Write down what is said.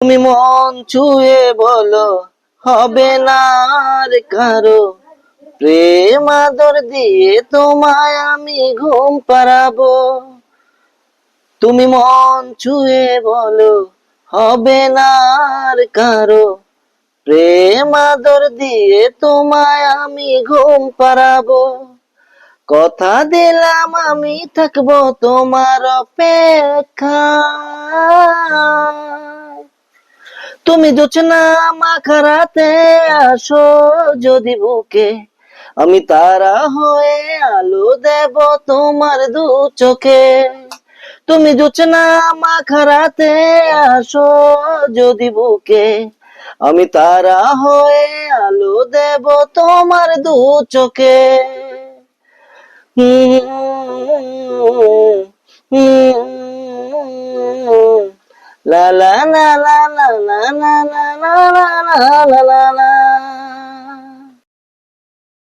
তুমি মন ছুঁয়ে বলো হবে না আর কারো, প্রেম আদর দিয়ে তোমায় আমি ঘুম পাড়াবো। তুমি মন ছুঁয়ে বলো হবে না আর কারো, প্রেম আদর দিয়ে তোমায় আমি ঘুম পাড়াবো। কথা দিলাম আমি থাকবো তোমার অপেক্ষায়। তুমি জোছনা মাখা রাতে আসো যদি বুকে, আমি তারা হয়ে আলো দেব তোমার দু চোখে। তুমি জোছনা মাখা রাতে আসো যদি বুকে, আমি তারা হয়ে আলো দেব তোমার দু চোখে। লা লা লা লা লা লা লা লা লা লা লা লা